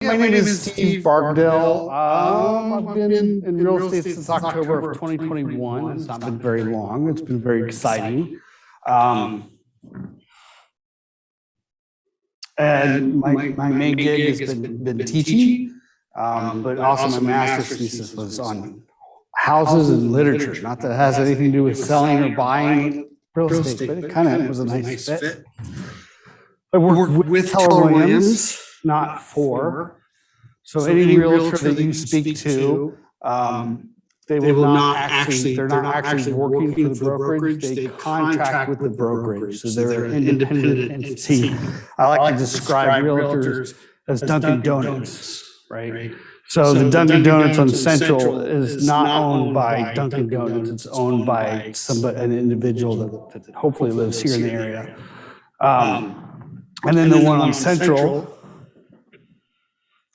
my name is Steve Bargdill. I've been in real estate since October of 2021. It's not been very long. It's been very exciting. And my main gig has been teaching, but also my master's thesis was on houses and literature. Not that it has anything to do with selling or buying real estate, but it kind of was a nice fit. I worked with Keller Williams, not for. So any realtor that you speak to, they will not actually, they're not actually working for the brokerage, they contract with the brokerage. So they're an independent entity. I like to describe realtors as Dunkin' Donuts, right? So the Dunkin' Donuts on Central is not owned by Dunkin' Donuts, it's owned by an individual that hopefully lives here in the area. And then the one on Central,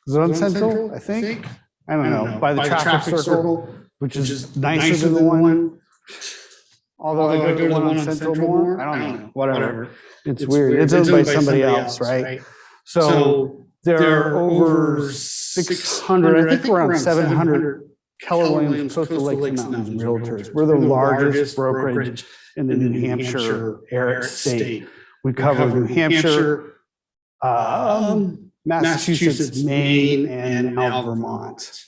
is it on Central, I think? I don't know, by the traffic circle, which is nicer than the one. Although I go to the one on Central more, I don't know, whatever. It's weird, it's owned by somebody else, right? So there are over 600, I think around 700 Keller Williams Coastal Lakes and Mountains realtors. We're the largest brokerage in the New Hampshire state. We cover New Hampshire, Massachusetts, Maine, and now Vermont.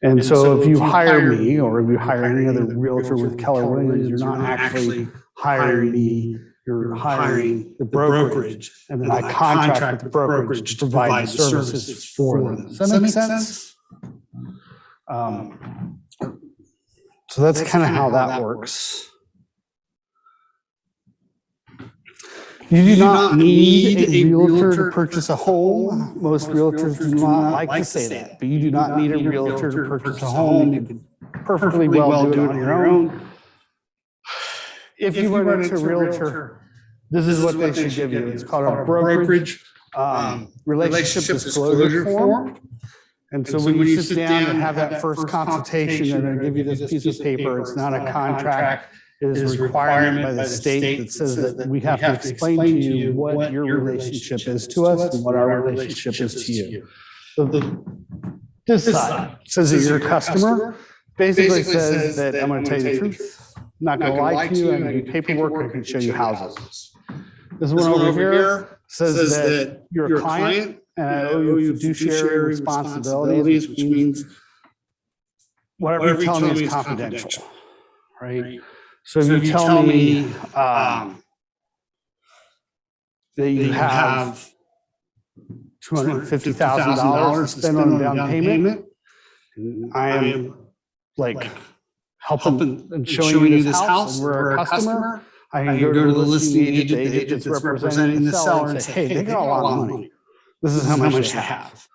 And so if you hire me, or if you hire any other realtor with Keller Williams, you're not actually hiring me, you're hiring the brokerage. And then I contract with the brokerage to provide the services for them. Does that make sense? So that's kind of how that works. You do not need a realtor to purchase a home. Most realtors do not like to say that, but you do not need a realtor to purchase a home. You can perfectly well do it on your own. If you run into a realtor, this is what they should give you. It's called a brokerage relationship disclosure form. And so when you sit down and have that first consultation, they're going to give you this piece of paper. It's not a contract. It is a requirement by the state that says that we have to explain to you what your relationship is to us and what our relationship is to you. So this side says that you're a customer, basically says that I'm going to tell you the truth, I'm not going to lie to you, I'm going to do paperwork, I can show you houses. This one over here says that you're a client and I owe you fiduciary responsibilities, which means whatever you tell me is confidential, right? So if you tell me that you have $250,000 to spend on a down payment, I am like helping and showing you this house, and we're a customer, I can go to the listing agent, the agent that's representing the seller, and say, hey, they got a lot of money. This is how much they have.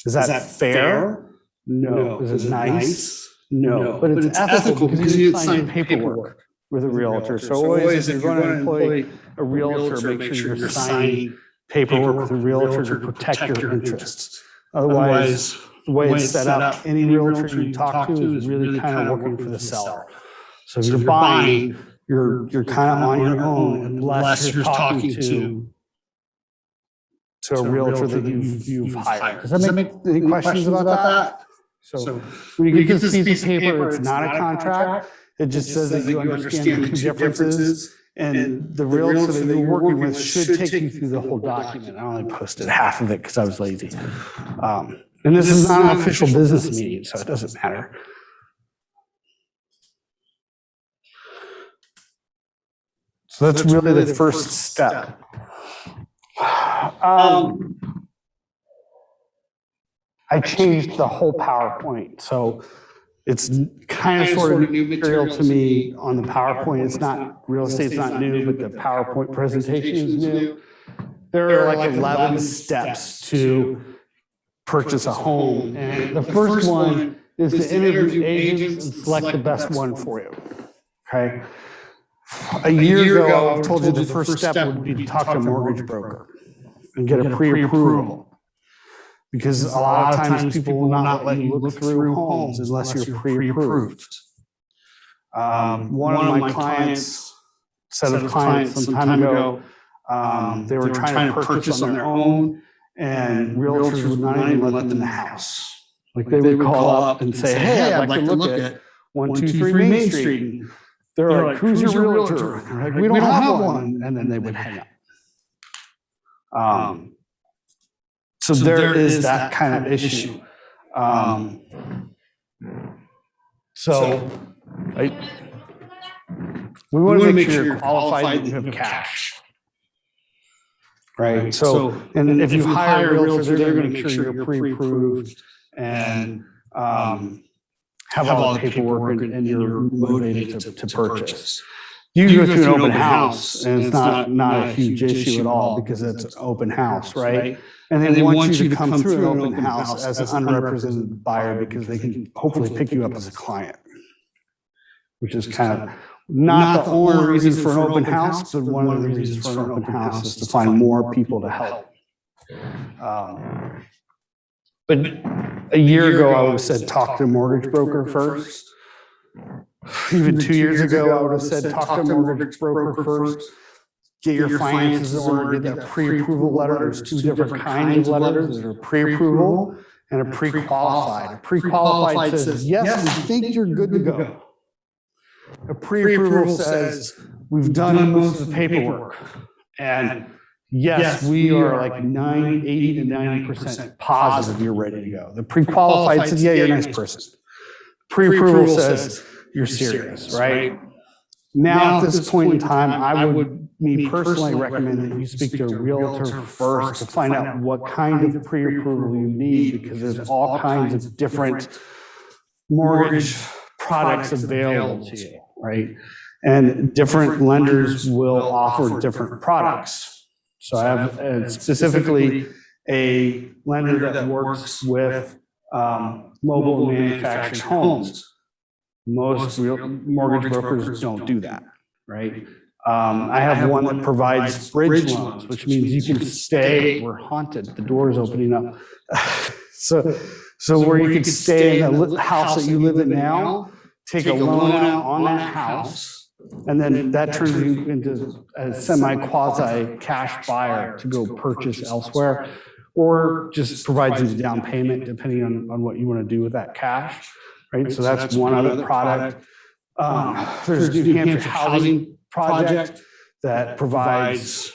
Is that fair? No. Is it nice? No, but it's ethical because you sign paperwork with a realtor. So always, if you're going to employ a realtor, make sure you're signing paperwork with a realtor to protect your interests. Otherwise, the way it's set up, any realtor you talk to is really kind of working for the seller. So if you're buying, you're kind of on your own unless you're talking to a realtor that you've hired. Does that make any questions about that? So when you get this piece of paper, it's not a contract. It just says that you understand the two differences, and the realtor that you're working with should take you through the whole document. I only posted half of it because I was lazy. And this is not an official business meeting, so it doesn't matter. So that's really the first step. I changed the whole PowerPoint. So it's kind of sort of new material to me on the PowerPoint. It's not, real estate's not new, but the PowerPoint presentation is new. There are like 11 steps to purchase a home. And the first one is to interview agents and select the best one for you, okay? A year ago, I told you the first step would be to talk to a mortgage broker and get a pre-approval. Because a lot of times people will not let you look through homes unless you're pre-approved. One of my clients, set of clients some time ago, they were trying to purchase on their own, and realtors would not even let them in the house. Like they would call up and say, hey, I'd like to look at 123 Main Street. They're like, who's your realtor? Like, we don't have one. And then they would hang up. So there is that kind of issue. We want to make sure you're qualified and you have cash. Right. So, and if you hire a realtor, they're going to make sure you're pre-approved and have all the paperwork and you're motivated to purchase. You go through an open house and it's not a huge issue at all because it's an open house, right? And they want you to come through an open house as an unrepresented buyer because they can hopefully pick you up as a client, which is kind of not the only reason for an open house, but one of the reasons for an open house is to find more people to help. But a year ago, I would have said, talk to a mortgage broker first. Even 2 years ago, I would have said, talk to a mortgage broker first. Get your finances in order, get that pre-approval letter. There's two different kinds of letters. There's a pre-approval and a pre-qualified. A pre-qualified says, yes, we think you're good to go. A pre-approval says, we've done most of the paperwork. And yes, we are like 80 to 90% positive you're ready to go. The pre-qualified says, yeah, you're a nice person. Pre-approval says, you're serious, right? Now, at this point in time, I would, me personally, recommend that you speak to a realtor first to find out what kind of pre-approval you need, because there's all kinds of different mortgage products available to you, right? And different lenders will offer different products. So I have specifically a lender that works with mobile manufactured homes. Most mortgage brokers don't do that, right? I have one that provides bridge loans, which means you can stay. We're haunted. The door is opening up. So where you can stay in the house that you live in now, take a loan out on that house, and then that turns you into a semi-quasi cash buyer to go purchase elsewhere, or just provides you the down payment depending on what you want to do with that cash. Right, so that's one other product. There's the New Hampshire Housing Project that provides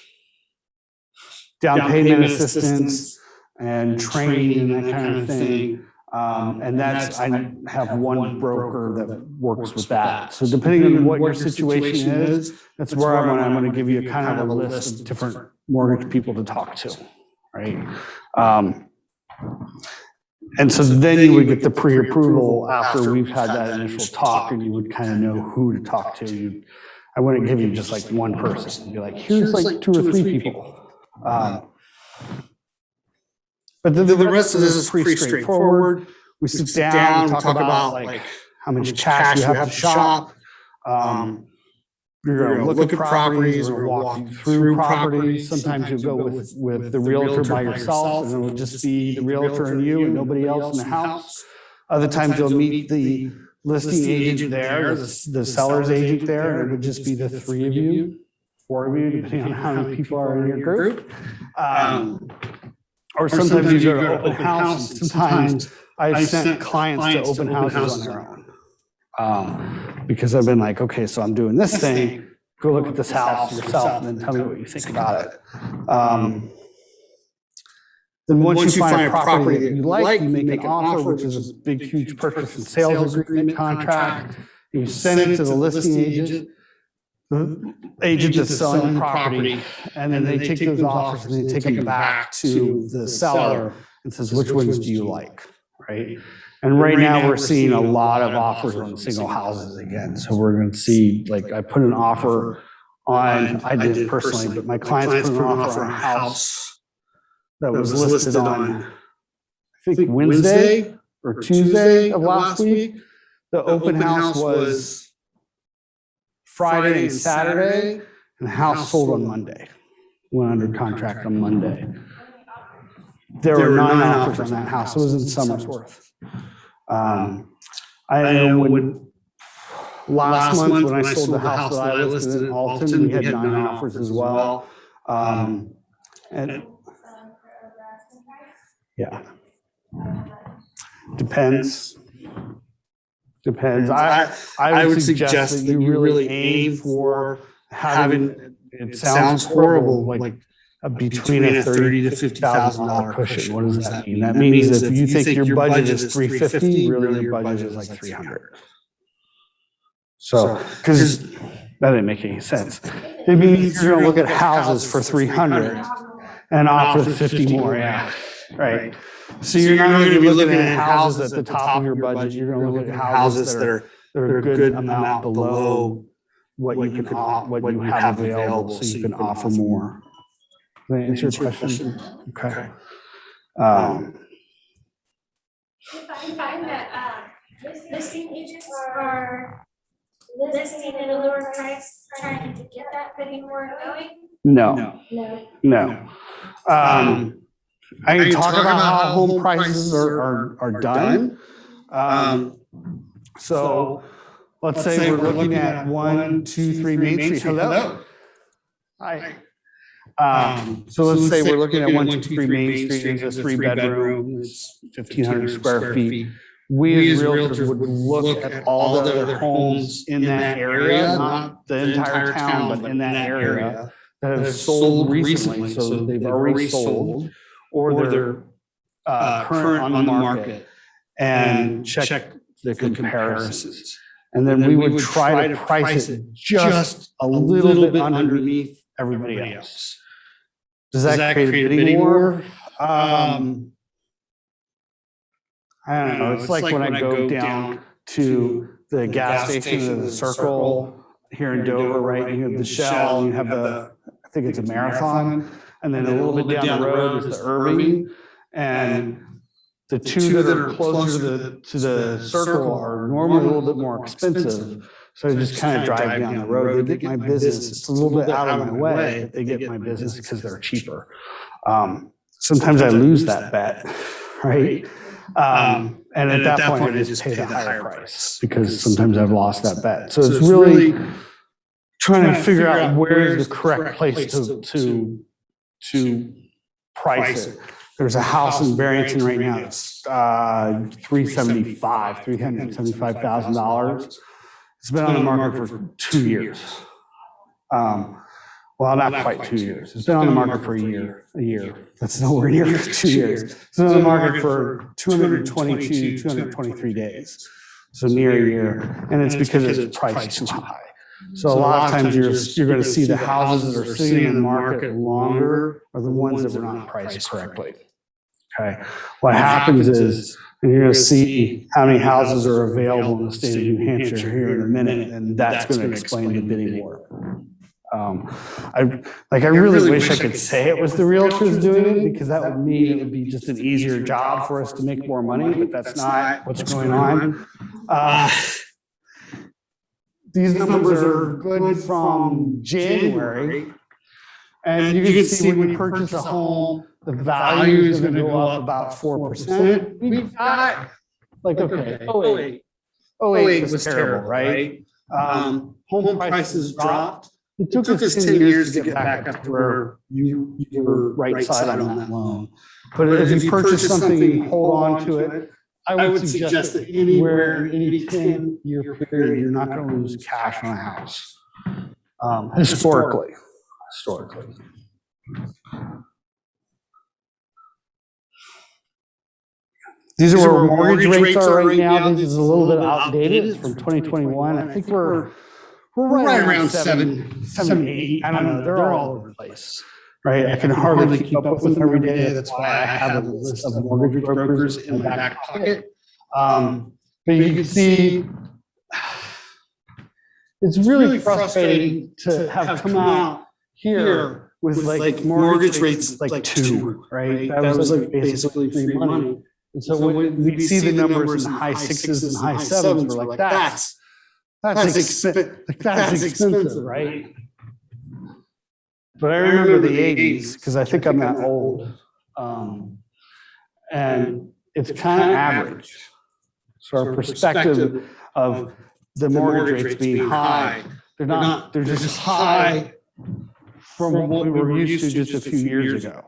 down payment assistance and training and that kind of thing. And that's, I have one broker that works with that. So depending on what your situation is, that's where I'm going to give you a kind of a list of different mortgage people to talk to, right? And so then you would get the pre-approval after we've had that initial talk, and you would kind of know who to talk to. I wouldn't give you just like one person. You'd be like, here's like 2 or 3 people. But the rest of this is pretty straightforward. We sit down, talk about like how much cash you have to shop. You're going to look at properties, we're going to walk you through properties. Sometimes you'll go with the realtor by yourself, and it will just be the realtor and you and nobody else in the house. Other times you'll meet the listing agent there, the seller's agent there, and it would just be the 3 of you, 4 of you, depending on how many people are in your group. Or sometimes you go to open house. Sometimes I've sent clients to open houses on their own. Because I've been like, okay, so I'm doing this thing, go look at this house yourself and then tell me what you think about it. Then once you find a property that you like, you make an offer, which is a big, huge purchase and sales agreement contract. You send it to the listing agent. The agent is selling the property, and then they take those offers and they take them back to the seller and says, which ones do you like, right? And right now we're seeing a lot of offers on single houses again. So we're going to see, like, I put an offer on, I did personally, but my clients put an offer on a house that was listed on, I think, Wednesday or Tuesday of last week. The open house was Friday and Saturday, and the house sold on Monday. Went under contract on Monday. There were 9 offers on that house. It was in Somersworth. I know when last month when I sold the house that I listed in Alton, we had 9 offers as well. And Yeah. Depends. I would suggest that you really aim for having, it sounds horrible, like between a $30,000 to $50,000 cushion. What does that mean? That means if you think your budget is $350, really your budget is like $300. So, because that didn't make any sense. It means you're going to look at houses for $300 and offer 50 more. Yeah, right. So you're not going to be looking at houses at the top of your budget. You're going to look at houses that are a good amount below what you have available, so you can offer more. Does that answer your question? Okay. I find that listing agents are listing at a lower price, trying to get that bidding war going. No. I can talk about how home prices are done. So let's say we're looking at 1, 2, 3 Main Street. Hello. Hi. So let's say we're looking at 1, 2, 3 Main Street. It's a 3-bedroom. It's 1,500 square feet. We as realtors would look at all the other homes in that area, not the entire town, but in that area that have sold recently. So they've already sold, or they're current on the market, and check the comparisons. And then we would try to price it just a little bit underneath everybody else. Does that create a bidding war? I don't know. It's like when I go down to the gas station of the Circle here in Dover, right? You have the Shell, you have the, I think it's a Marathon, and then a little bit down the road is the Irving, and the two that are closer to the Circle are normally a little bit more expensive. So I just kind of drive down the road. They get my business. It's a little bit out of my way, but they get my business because they're cheaper. Sometimes I lose that bet, right? And at that point, I just pay the higher price because sometimes I've lost that bet. So it's really trying to figure out where is the correct place to price it. There's a house in Barrington right now that's $375,000. It's been on the market for 2 years. Well, not quite 2 years. It's been on the market for a year. That's nowhere near 2 years. It's been on the market for 222, 223 days. So near a year. And it's because it's priced too high. So a lot of times you're going to see the houses that are sitting in the market longer are the ones that were not priced correctly. Okay. What happens is, and you're going to see how many houses are available in the state of New Hampshire here in a minute, and that's going to explain the bidding war. I really wish I could say it was the realtors doing it, because that would mean it would be just an easier job for us to make more money, but that's not what's going on. These numbers are good from January, and you can see when you purchase a home, the value is going to go up about 4%. We've got, like, okay, 08 was terrible, right? Home prices dropped. It took us 10 years to get back up to where you were right side on that loan. But if you purchase something and hold on to it, I would suggest that anywhere in any 10-year period, you're not going to lose cash on a house. Historically. These are where mortgage rates are right now. This is a little bit outdated. It's from 2021. I think we're right around 7, 8. I don't know. They're all over the place, right? I can hardly keep up with them every day. That's why I have a list of mortgage brokers in my back pocket. But you can see it's really frustrating to have come out here with like mortgage rates like 2, right? That was like basically free money. And so when we see the numbers in the high 6s and high 7s, we're like, that's expensive, right? But I remember the 80s, because I think I'm that old. And it's kind of average. So our perspective of the mortgage rates being high, they're just high from what we were used to just a few years ago.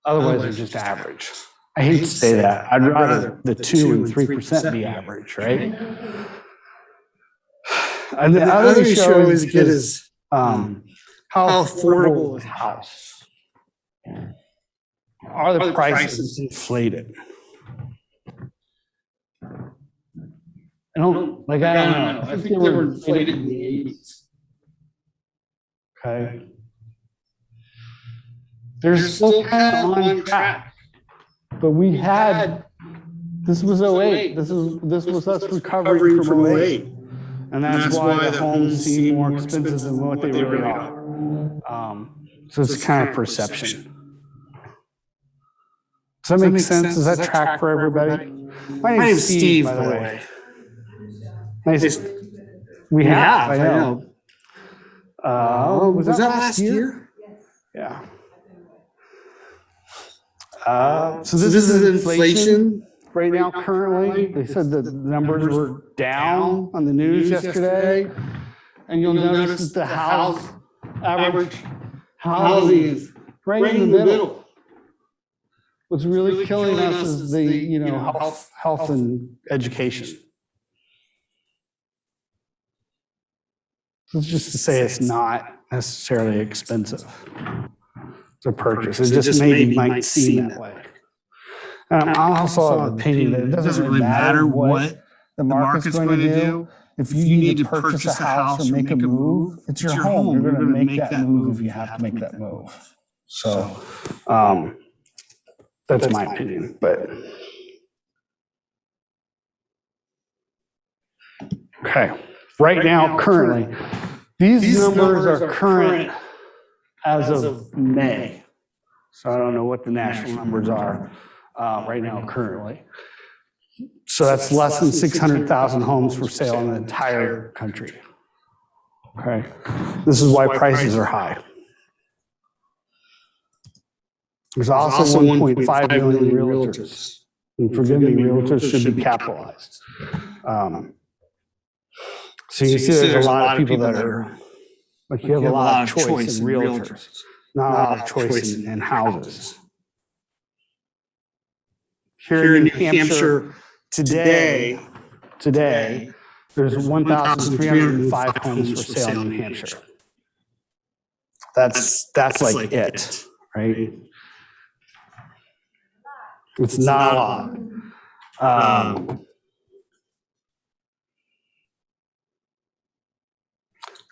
Otherwise, they're just average. I hate to say that. I'd rather the 2 and 3% be average, right? And the other issue is how affordable is a house? Are the prices inflated? I don't know. I think they were inflated in the 80s. Okay. They're still kind of on track. But we had, this was 08. This was us recovering from 08. And that's why the homes seem more expensive than what they really are. So it's kind of perception. Does that make sense? Does that track for everybody? My name's Steve, by the way. Nice. We have, I know. Was that last year? Yeah. So this is inflation right now currently. They said the numbers were down on the news yesterday. And you'll notice that the average housing is right in the middle. What's really killing us is the health and education. It's just to say it's not necessarily expensive to purchase. It just maybe might seem that way. I also have an opinion that it doesn't really matter what the market's going to do. If you need to purchase a house or make a move, it's your home. You're going to make that move if you have to make that move. So that's my opinion. But okay, right now, currently, these numbers are current as of May. So I don't know what the national numbers are right now currently. So that's less than 600,000 homes for sale in the entire country. Okay, this is why prices are high. There's also 1.5 million realtors. And forgive me, realtors should be capitalized. So you see there's a lot of people that are, like you have a lot of choice in realtors, not a lot of choice in houses. Here in New Hampshire today, there's 1,305 homes for sale in New Hampshire. That's like it, right? It's not a lot.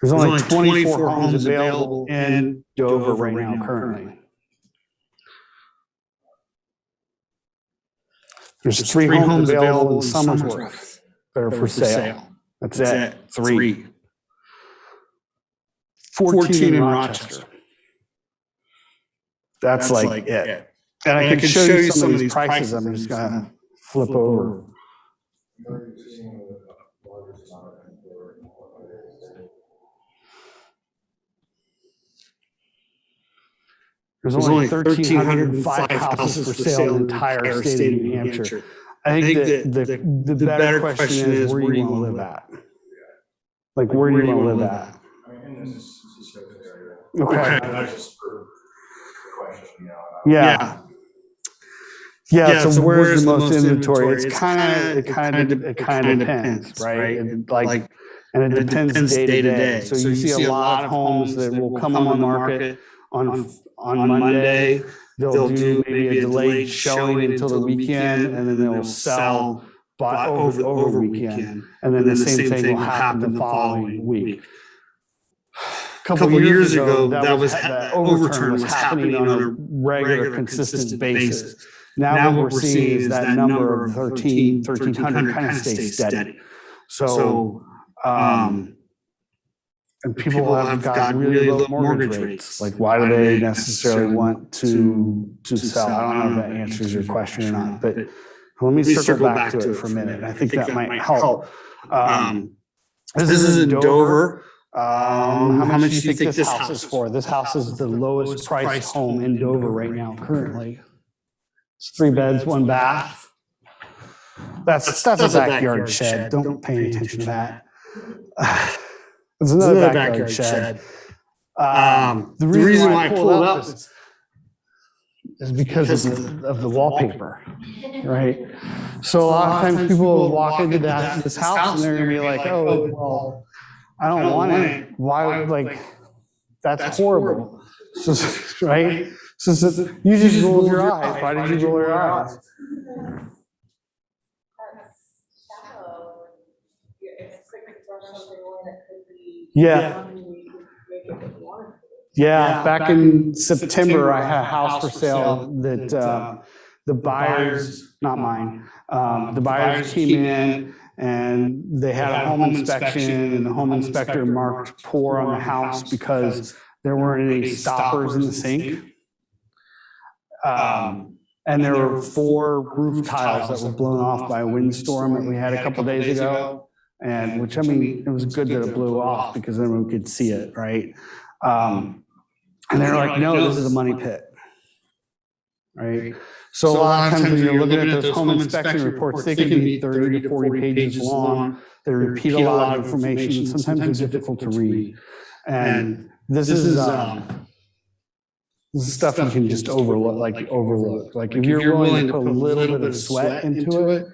There's only 24 homes available in Dover right now currently. There's 3 homes available in Somersworth that are for sale. That's it. 3. 14 in Rochester. That's like it. And I could show you some of these prices. I'm just going to flip over. There's only 1,305 houses for sale in the entire state of New Hampshire. I think that the better question is, where do you want to live at? Like, where do you want to live at? Okay. Yeah. So where's the most inventory? It kind of depends, right? And it depends day to day. So you see a lot of homes that will come on the market on Monday. They'll do maybe a delayed showing until the weekend, and then they'll sell over the weekend. And then the same thing will happen the following week. A couple of years ago, that overturn was happening on a regular, consistent basis. Now what we're seeing is that number of 1,300 kind of stays steady. So, and people have got really low mortgage rates. Like, why do they necessarily want to sell? I don't know if that answers your question or not, but let me circle back to it for a minute. I think that might help. This is in Dover. How much do you think this house is for? This house is the lowest priced home in Dover right now, currently. It's 3 beds, 1 bath. That's a backyard shed. Don't pay any attention to that. It's another backyard shed. The reason why I pulled up is is because of the wallpaper, right? So a lot of times people will walk into this house and they're gonna be like, oh, well, I don't want it. Why, like, that's horrible, so, right? So you just rolled your eyes. Why did you roll your eyes? Yeah. Yeah, back in September, I had a house for sale that the buyers, not mine, the buyers came in and they had a home inspection, and the home inspector marked poor on the house because there weren't any stoppers in the sink. And there were 4 roof tiles that were blown off by a windstorm that we had a couple days ago. And which, I mean, it was good that it blew off because everyone could see it, right? And they're like, no, this is a money pit, right? So a lot of times when you're looking at those home inspection reports, they can be 30 to 40 pages long. They repeat a lot of information. Sometimes they're difficult to read. And this is stuff you can just overlook. Like if you're willing to put a little bit of sweat into it,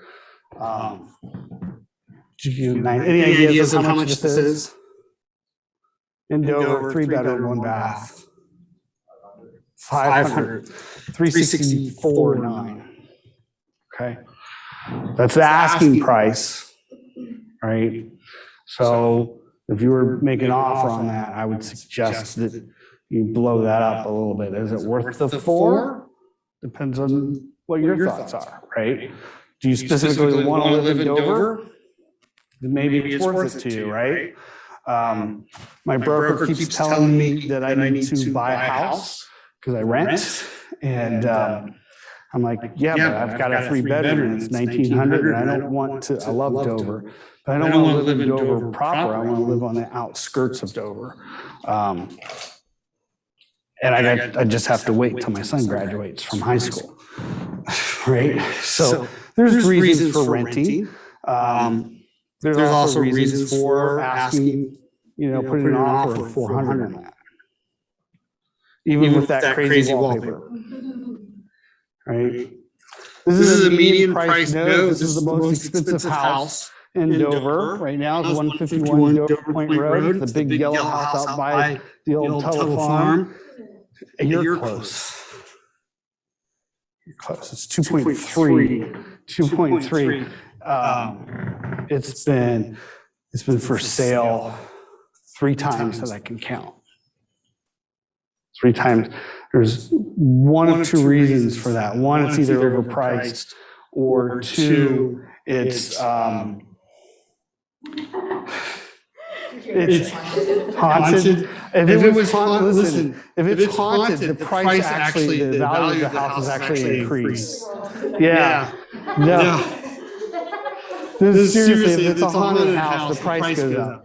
any ideas of how much this is? In Dover, 3-bedroom, 1 bath. 500, 364.9. Okay, that's the asking price, right? So if you were making an offer on that, I would suggest that you blow that up a little bit. Is it worth the 4? Depends on what your thoughts are, right? Do you specifically want to live in Dover? Then maybe it's worth it to you, right? My broker keeps telling me that I need to buy a house because I rent, and I'm like, yeah, but I've got a 3-bedroom and it's 1,900, and I don't want to. I love Dover, but I don't want to live in Dover proper. I want to live on the outskirts of Dover, and I just have to wait till my son graduates from high school, right? So there's reasons for renting. There's also reasons for asking, putting an offer of 400 on that. Even with that crazy wallpaper, right? This is a median price node. This is the most expensive house in Dover. Right now it's 151 Dover Point Road. It's the big yellow house out by the old Tuttle Farm. You're close. You're close. It's 2.3. 2.3. It's been for sale 3 times that I can count. 3 times. There's 1 of 2 reasons for that. 1, it's either overpriced, or 2, it's haunted. If it was haunted, listen, if it's haunted, the price actually, the value of the house is actually increased. Yeah. No. Seriously, if it's a haunted house, the price goes up.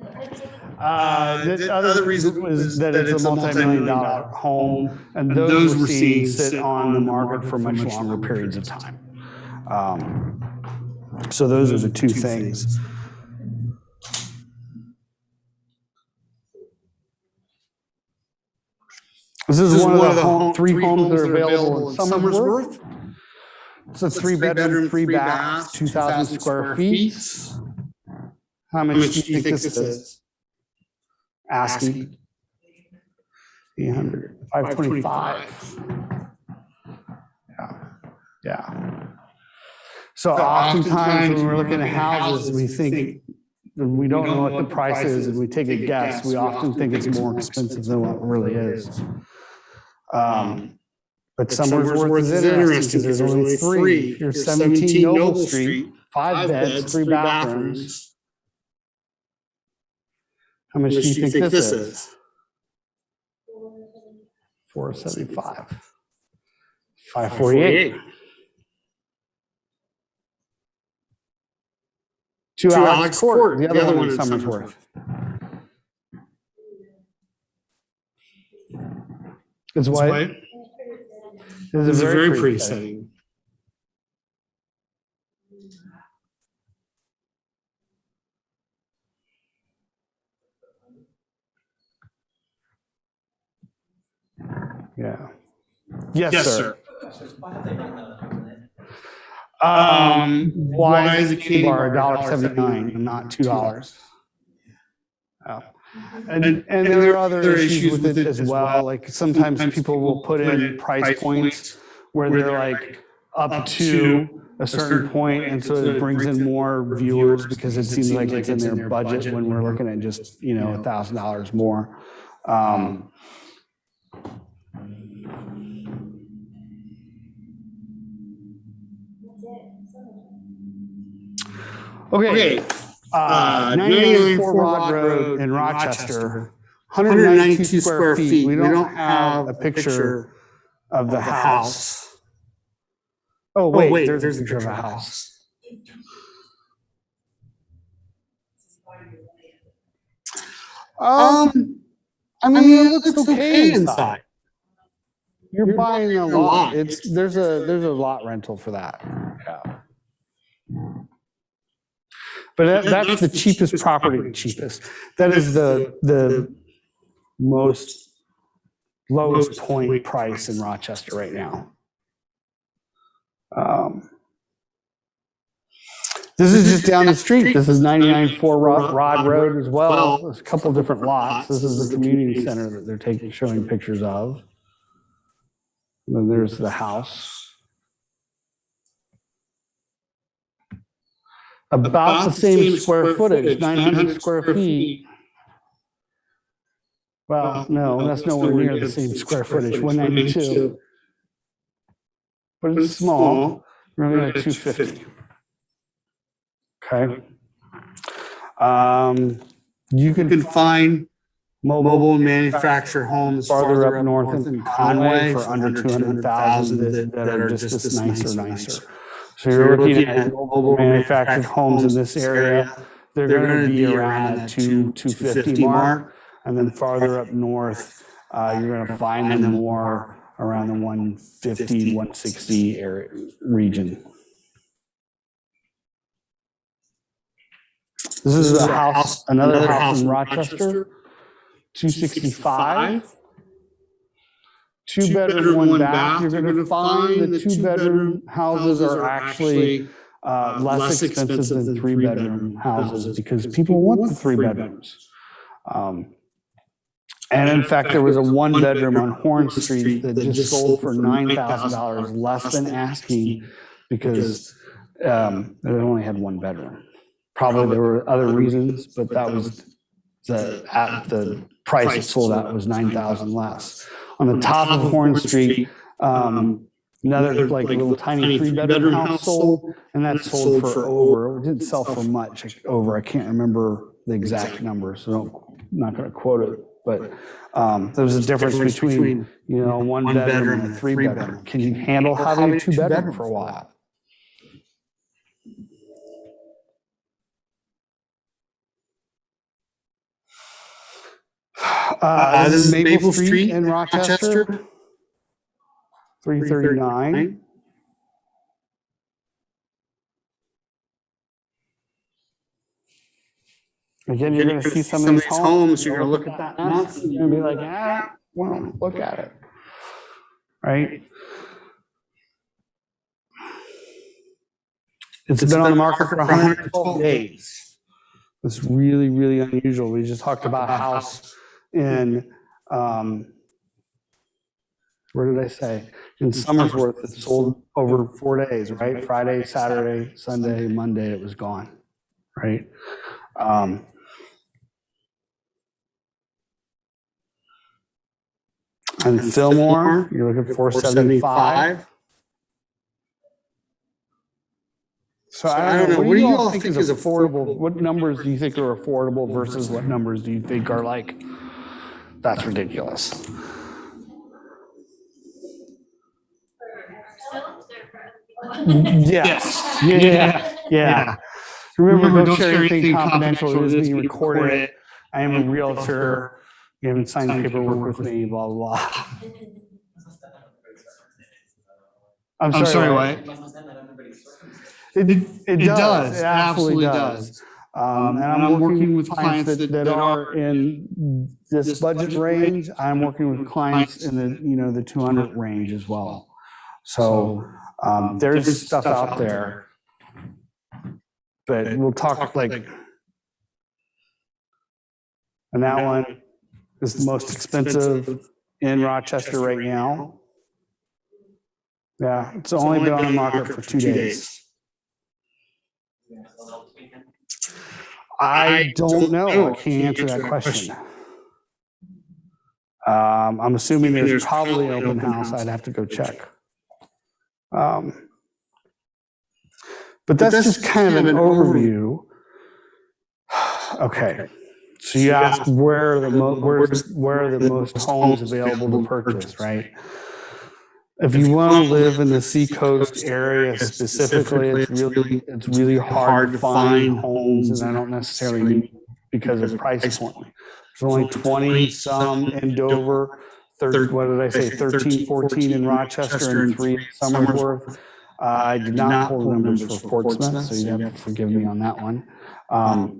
The other reason was that it's a multi-million-dollar home, and those we're seeing sit on the market for much longer periods of time. So those are the 2 things. This is one of the 3 homes that are available in Somersworth. It's a 3-bedroom, 3 baths, 2,000 square feet. How much do you think this is? Asking. 800, 525. Yeah. So oftentimes when we're looking at houses, we think we don't know what the price is, and we take a guess. We often think it's more expensive than what it really is. But Somersworth is interesting because there's only 3. Here's 17 Noble Street, 5 beds, 3 bathrooms. How much do you think this is? 475. 548. 2 Alex Court, the other one in Somersworth. It's white. It's a very pretty setting. Yeah. Yes, sir. Why is a candy bar $1.79 and not $2? Oh. And there are other issues with it as well. Like sometimes people will put in price points where they're like up to a certain point, and so it brings in more viewers because it seems like it's in their budget when we're looking at just, you know, $1,000 more. Okay. 99 Rod Road in Rochester, 192 square feet. We don't have a picture of the house. Oh, wait, there's a picture of a house. I mean, it looks okay inside. You're buying a lot. There's a lot rental for that. Yeah. But that's the cheapest property, cheapest. That is the most lowest point price in Rochester right now. This is just down the street. This is 99 Rod Road as well. There's a couple different lots. This is the community center that they're showing pictures of. And then there's the house. About the same square footage, 900 square feet. Well, no, that's nowhere near the same square footage, 192. But it's small, really like 250. Okay. You can find mobile manufactured homes farther up north in Conway for under 200,000 that are just nicer. So you're looking at mobile manufactured homes in this area. They're going to be around that 250 mark, and then farther up north, you're going to find them more around the 150, 160 area region. This is a house, another house in Rochester, 265. 2-bedroom, 1 bath. You're going to find the 2-bedroom houses are actually less expensive than 3-bedroom houses because people want the 3 bedrooms. And in fact, there was a 1-bedroom on Horn Street that just sold for $9,000 less than asking because it only had 1 bedroom. Probably there were other reasons, but that was the price it sold at was $9,000 less. On the top of Horn Street, another like little tiny 3-bedroom house sold, and that sold for over. It didn't sell for much over. I can't remember the exact number, so I'm not going to quote it. But there was a difference between, you know, a 1-bedroom and a 3-bedroom. Can you handle having a 2-bedroom for a while? This is Maple Street in Rochester, 339. Again, you're going to see some of these homes. You're going to look at that map, and you're going to be like, well, look at it, right? It's been on the market for 112 days. It's really, really unusual. We just talked about a house in, where did I say? In Somersworth, it sold over 4 days, right? Friday, Saturday, Sunday, Monday, it was gone, right? And Fillmore, you're looking at 475. So I don't know. What do you all think is affordable? What numbers do you think are affordable versus what numbers do you think are like, that's ridiculous? Yes. Yeah. Remember, don't share anything confidential. It is being recorded. I am a realtor. You haven't signed paperwork with me, blah, blah, blah. I'm sorry, what? It does. It absolutely does. And I'm working with clients that are in this budget range. I'm working with clients in the 200 range as well. So there's stuff out there, but we'll talk like, and that one is the most expensive in Rochester right now. Yeah, it's only been on the market for 2 days. I don't know. I can't answer that question. I'm assuming there's probably an open house. I'd have to go check. But that's just kind of an overview. Okay. So you asked where are the most homes available to purchase, right? If you want to live in the Seacoast area specifically, it's really hard to find homes, and I don't necessarily mean because of price point. There's only 20 some in Dover, what did I say, 13, 14 in Rochester, and 3 in Somersworth. I did not pull the numbers for Portsmouth, so you have to forgive me on that one.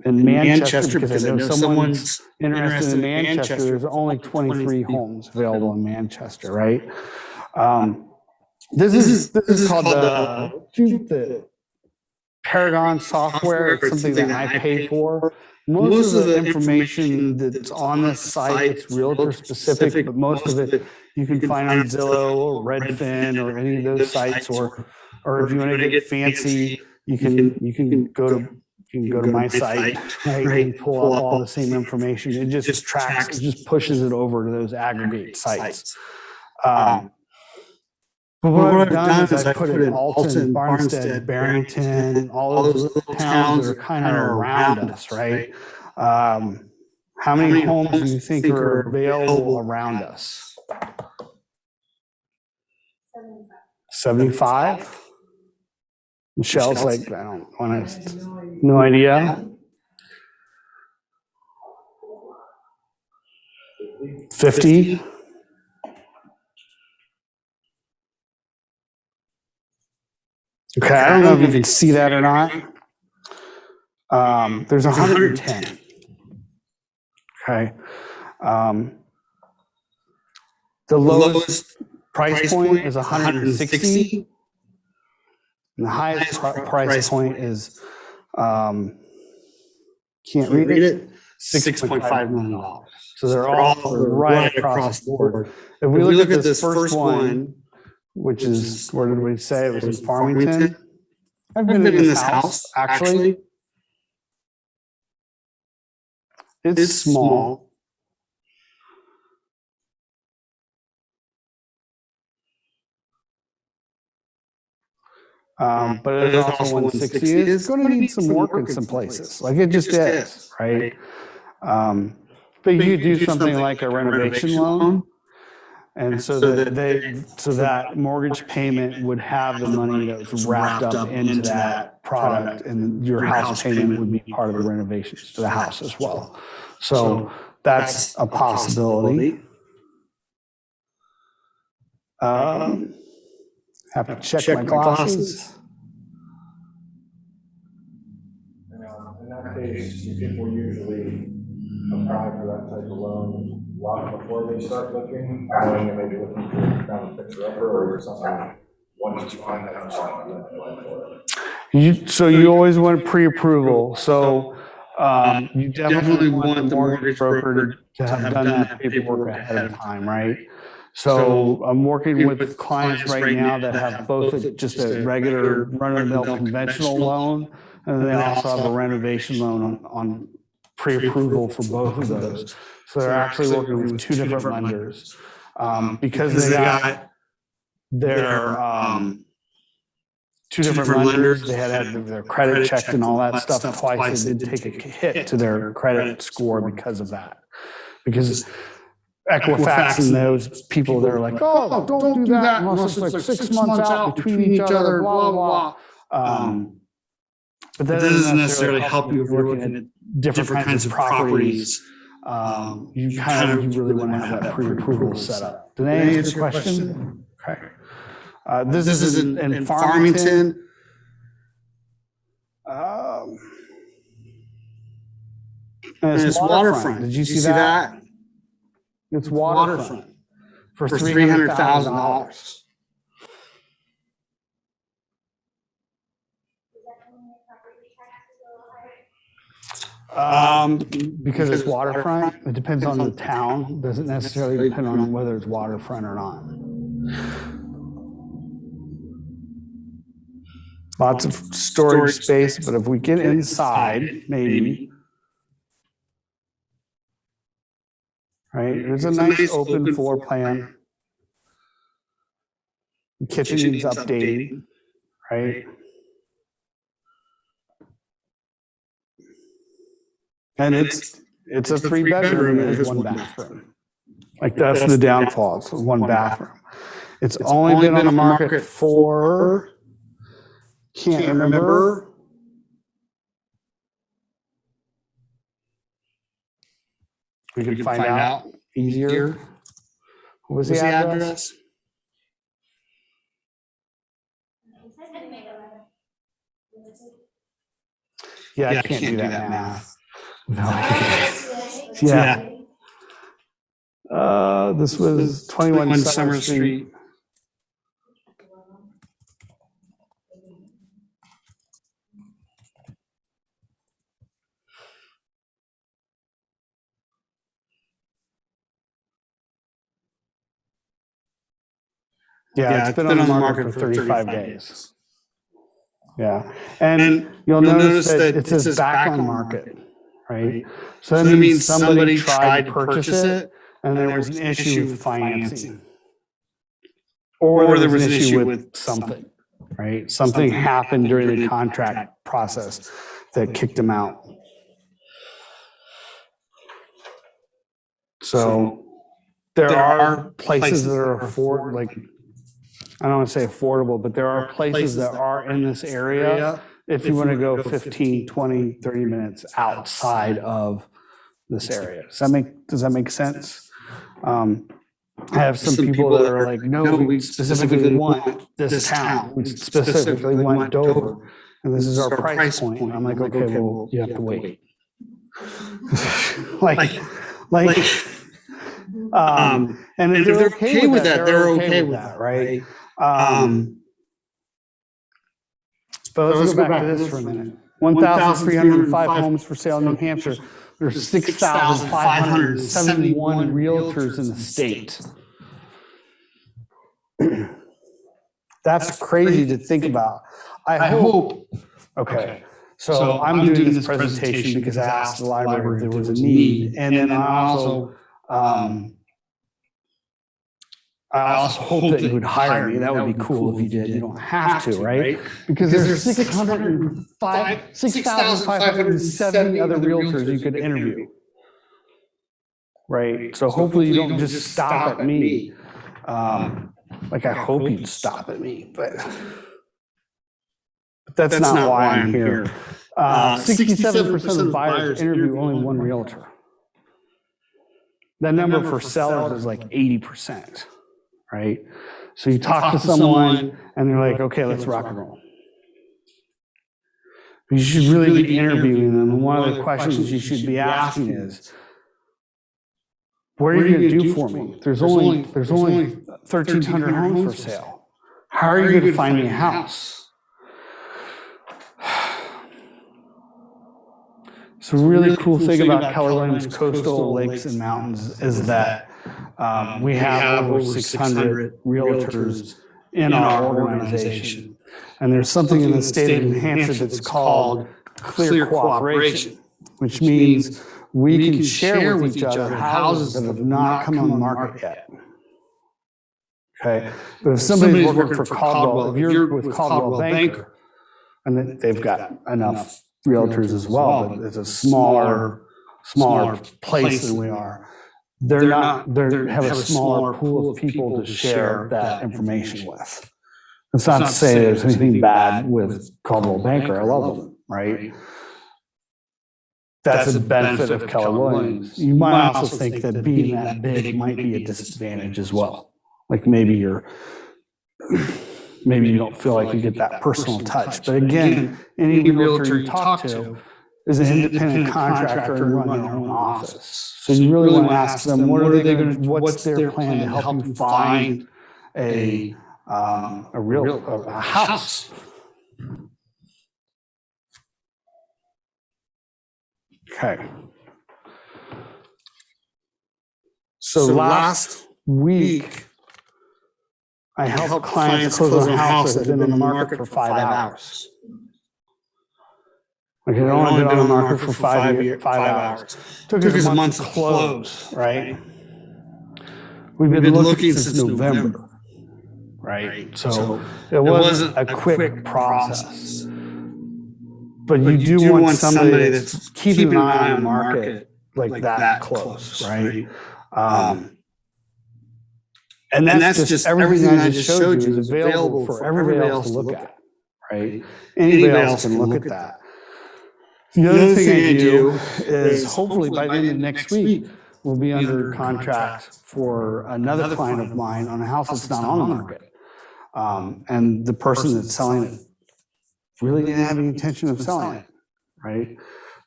In Manchester, because I know someone's interested in Manchester, there's only 23 homes available in Manchester, right? This is called the Paragon software. It's something that I pay for. Most of the information that's on this site, it's realtor specific, but most of it you can find on Zillow or Redfin or any of those sites, or if you want to get fancy, you can go to my site, right, and pull up all the same information. It just tracks, it just pushes it over to those aggregate sites. But what I've done is I've put in Alton, Barnstead, Barrington, all those little towns that are kind of around us, right? How many homes do you think are available around us? 75? Michelle's like, I don't want to, no idea. 50? Okay, I don't know if you can see that or not. There's 110. Okay. The lowest price point is 160. And the highest price point is, can't read it, $6.5 million. So they're all right across the board. If we look at this first one, which is, where did we say it was in Farmington? I've been in this house, actually. It's small. But it is also 160. It's going to need some work in some places. Like it just is, right? But you could do something like a renovation loan. And so that mortgage payment would have the money that was wrapped up into that product, and your house payment would be part of the renovations to the house as well. So that's a possibility. Have to check my glasses. In that case, people usually apply for that type of loan long before they start looking, knowing that maybe looking for kind of fixer upper or something. Once you find that house, so you always want pre-approval. So you definitely want the mortgage broker to have done that paperwork ahead of time, right? So I'm working with clients right now that have both just a regular run-of-the-mill conventional loan, and they also have a renovation loan on pre-approval for both of those. So they're actually working with 2 different lenders because they got their 2 different lenders. They had their credit checked and all that stuff twice. They did take a hit to their credit score because of that. Because Equifax and those people, they're like, oh, don't do that unless it's like 6 months out between each other, blah, blah, blah. But that doesn't necessarily help you if you're looking at different kinds of properties. You really want to have that pre-approval set up. Did I answer your question? Okay. This is in Farmington. And it's waterfront. Did you see that? It's waterfront for $300,000. Because it's waterfront, it depends on the town. Doesn't necessarily depend on whether it's waterfront or not. Lots of storage space, but if we get inside, maybe. Right, there's a nice open floor plan. The kitchen needs updating, right? And it's a 3-bedroom and there's 1 bathroom. Like that's the downfall, it's 1 bathroom. It's only been on the market for, can't remember. We can find out easier. What was the address? Yeah, I can't do that math. No. Yeah. This was 21 Summer Street. Yeah, it's been on the market for 35 days. Yeah, and you'll notice that it says back on market, right? So that means somebody tried to purchase it and there was an issue with financing. Or there was an issue with something, right? Something happened during the contract process that kicked them out. So there are places that are I don't want to say affordable, but there are places that are in this area if you want to go 15, 20, 30 minutes outside of this area. Does that make sense? I have some people that are like, no, we specifically want this town. We specifically want Dover. And this is our price point. I'm like, okay, well, you have to wait. And if they're okay with that, they're okay with that, right? But let's go back to this for a minute. 1,305 homes for sale in New Hampshire. There's 6,571 realtors in the state. That's crazy to think about. I hope, okay, so I'm doing this presentation because I asked the library if there was a need. And then I also hope that you would hire me. That would be cool if you did. You don't have to, right? Because there's 6,570 other realtors you could interview, right? So hopefully you don't just stop at me. Like I hope you'd stop at me, but that's not why I'm here. 67% of buyers interview only 1 realtor. That number for sellers is like 80%. Right? So you talk to someone and they're like, okay, let's rock and roll. You should really be interviewing them. And one of the questions you should be asking is, what are you going to do for me? There's only 1,300 homes for sale. How are you going to find me a house? So a really cool thing about Keller Williams Coastal Lakes and Mountains is that we have over 600 realtors in our organization. And there's something in the state of New Hampshire that's called clear cooperation, which means we can share with each other houses that have not come on the market yet. Okay, but if somebody's working for Caldwell, if you're with Caldwell Banker, and they've got enough realtors as well, but it's a smaller place than we are. They have a smaller pool of people to share that information with. It's not to say there's anything bad with Caldwell Banker. I love them, right? That's a benefit of Keller Williams. You might also think that being that big might be a disadvantage as well. Like maybe you don't feel like you get that personal touch. But again, any realtor you talk to is an independent contractor and run their own office. So you really want to ask them, what's their plan to help you find a house? Okay. So last week, I helped clients close on a house that had been on the market for 5 hours. Like it had only been on the market for 5 hours. Took us a month to close, right? We've been looking since November, right? So it wasn't a quick process. But you do want somebody that's keeping an eye on the market like that close, right? And that's just everything I just showed you is available for everybody else to look at, right? Anybody else can look at that. The other thing I do is hopefully by the end of next week, we'll be under contract for another client of mine on a house that's not on the market. And the person that's selling it really didn't have any intention of selling it, right?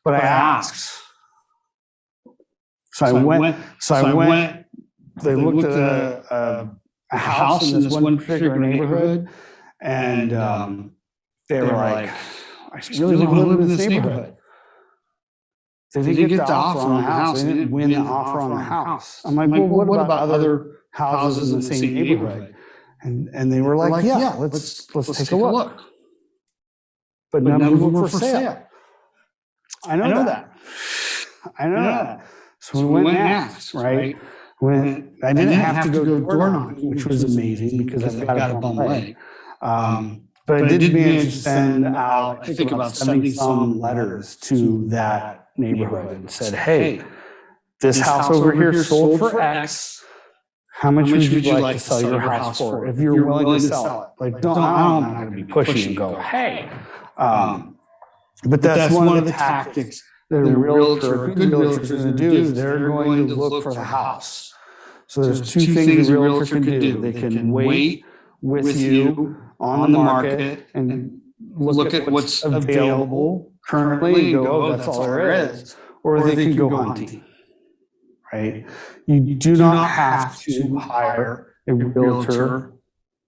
But I asked. So I went, they looked at a house in this one particular neighborhood, and they were like, I really want to live in this neighborhood. They didn't get the offer on the house. They didn't win the offer on the house. I'm like, well, what about other houses in the same neighborhood? And they were like, yeah, let's take a look. But none of them were for sale. I know that. I know that. So we went and asked, right? When I didn't have to go door knocking, which was amazing because I've got a bum leg. But I did manage to send out, I think, about 70-some letters to that neighborhood and said, hey, this house over here sold for X. How much would you like to sell your house for if you're willing to sell it? Like, I'm not going to be pushy and go, hey. But that's one of the tactics that a realtor, a good realtor is going to do is they're going to look for the house. So there's 2 things a realtor can do. They can wait with you on the market and look at what's available currently and go, oh, that's all there is. Or they can go hunting, right? You do not have to hire a realtor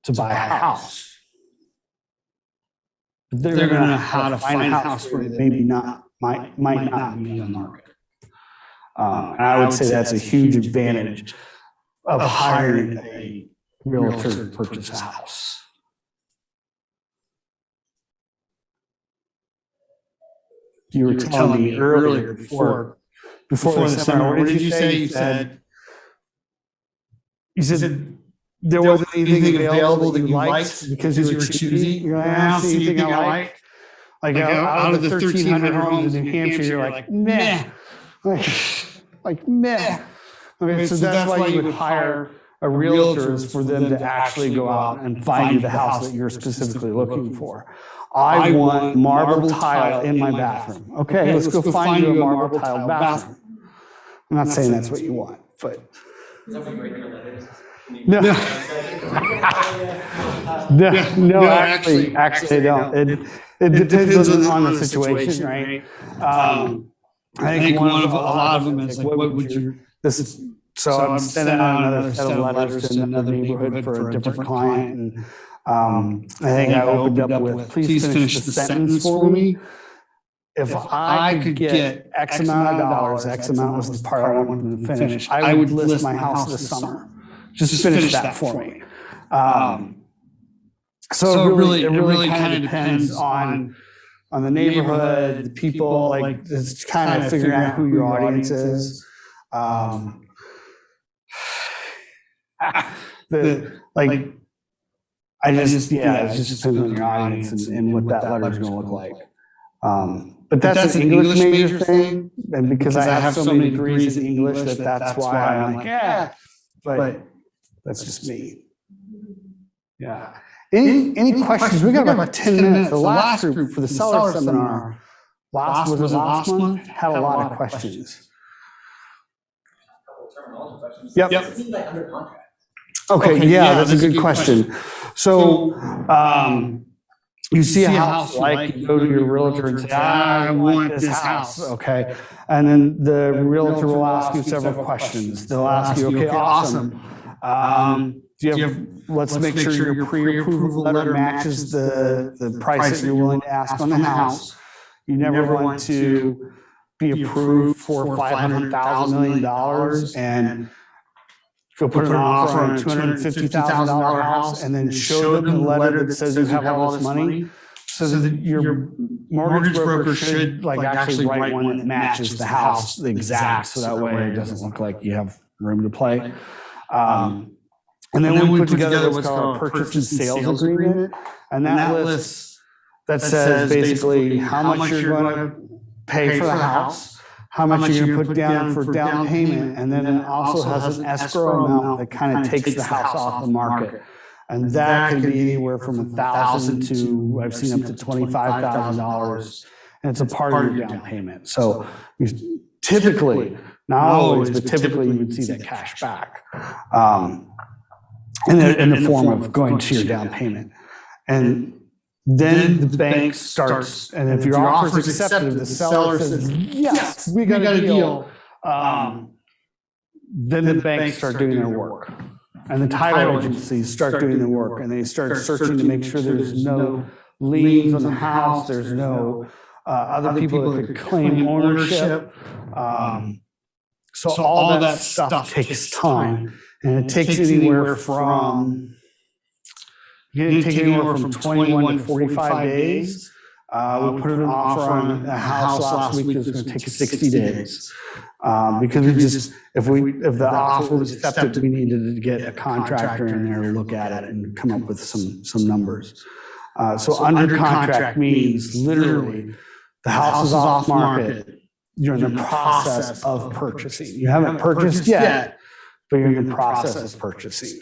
to buy a house. They're going to know how to find a house where they maybe might not be on the market. And I would say that's a huge advantage of hiring a realtor to purchase a house. You were telling me earlier before the seminar, what did you say? You said there wasn't anything available that you liked because you were choosy. You're like, I don't see anything I like. Like out of the 1,300 homes in New Hampshire, you're like, meh. Like meh. Okay, so that's why you would hire a realtor is for them to actually go out and find you the house that you're specifically looking for. I want marble tile in my bathroom. Okay, let's go find you a marble tile bathroom. I'm not saying that's what you want, but. No, actually they don't. It depends on the situation, right? I think a lot of them is like, what would you, so I'm sending out another set of letters to another neighborhood for a different client. And I think I opened up with, please finish the sentence for me. If I could get X amount of dollars, X amount was the part I wanted them to finish, I would list my house this summer. Just finish that for me. So it really kind of depends on the neighborhood, the people, like it's kind of figuring out who your audience is. It just depends on your audience and what that letter is going to look like. But that's an English major thing, and because I have so many degrees in English, that's why I'm like, yeah. But that's just me. Yeah. Any questions? We got about 10 minutes. The last group for the seller seminar, last month, had a lot of questions. Yep. Okay, yeah, that's a good question. So, you see a house, like you go to your realtor and say, I want this house, okay? And then the realtor will ask you several questions. They'll ask you, okay, awesome. Let's make sure your pre-approval letter matches the price that you're willing to ask on the house. You never want to be approved for $500,000 million and go put an offer on a $250,000 house and then show them the letter that says you have all this money, so that your mortgage broker should like actually write one that matches the house the exact, so that way it doesn't look like you have room to play. And then we put together what's called a purchase and sales agreement, and that lists, that says basically how much you're going to pay for the house, how much you're going to put down for down payment, and then it also has an escrow amount that kind of takes the house off the market. And that can be anywhere from $1,000 to, I've seen up to $25,000, and it's a part of your down payment. So typically, not always, but typically you would see that cash back in the form of going to your down payment. And then the bank starts, and if your offer is accepted, the seller says, yes, we got a deal. Then the banks start doing their work. And the title agencies start doing the work, and they start searching to make sure there's no liens on the house, there's no other people that could claim ownership. So all that stuff takes time, and it takes anywhere from 21 to 45 days. We put an offer on a house last week that's going to take 60 days. Because we just, if the offer was accepted, we needed to get a contractor in there to look at it and come up with some numbers. So under contract means literally the house is off market. You're in the process of purchasing. You haven't purchased yet, but you're in the process of purchasing.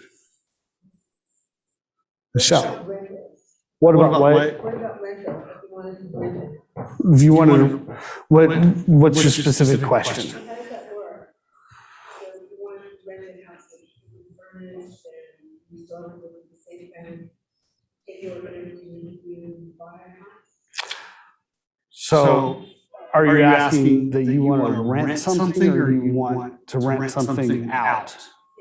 Michelle, what about what? What about rental? If you wanted to rent it? If you want to, what's your specific question? How does that work? So if you wanted to rent a house that you furnished and you still have the same kind of, if you were going to buy a house? So are you asking that you want to rent something, or you want to rent something out?